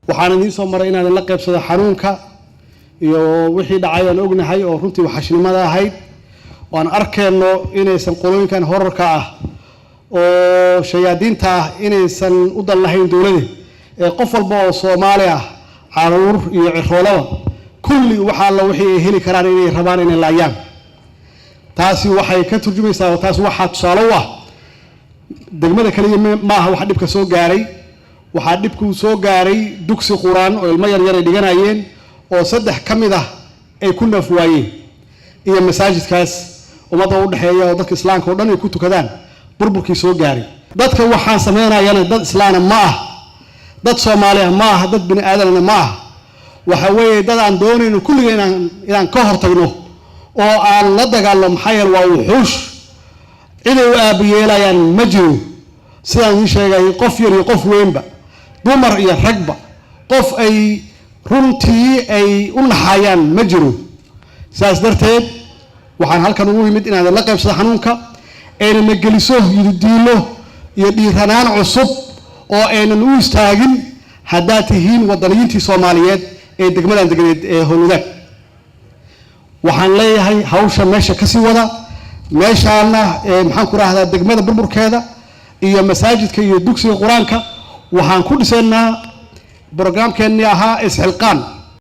waxaan idin soo maray inaan la qaybsado xanuunka iyo wixii dhacay aan ognahay oo runtii waxashnimada ahayd waan arkayno inaysan qolooyinkan horarka ah oo shayaadiinta ah inaysan u dal lahayn dawladda ee qof walba oo Soomaali ah caruur iyo ciroolaba kulli waxa la wixii ay heli karaan inay rabaan inay laayaan taasi waxay ka turjumaysaa taas waxa tusaale u ah degmada kaliya ma aha wax dhibka soo gaaray waxa dhibku soo gaaray dugsi quraan oo ilmo yar yar ay dhiganayeen oo saddex kamid ah ay ku nafwaayeen iyo masaajidkaas umada u dhaxeeya oo dadka islaamka oo dhan ay ku tukadaan burburkii soo gaaray dadka waxaan sameynayana dad islaana ma ah dad Soomaali ah ma ah dad bini aadamna ma ah waxa weeye dad aan doonayno kulliga inaan ka hortagno oo aan la dagaalno maxayl waa wuxuush inay aabiyeelayaan ma jiro sidaan sheegay qof yar iyo qof weynba dumar iyo ragba qof ay runtii ay u naxayaan ma jiro saas darteed waxaan halkan ugu yimid inaan la qaybsado xanuunka ayna magaliso diilo iyo dhiiranaan cusub oo aynan u istaagin haddaad tihiin wadaniyiintii Soomaaliyeed ee degmadan degneed ee Howlwadaag waxaan leeyahay hawsha meesha ka sii wada meeshaana maxaan ku raahdaa degmada burburkeeda iyo masaajidka iyo dugsiga quraanka waxaan ku dhisaynaa barnaamijkeennii ahaa isxilqaan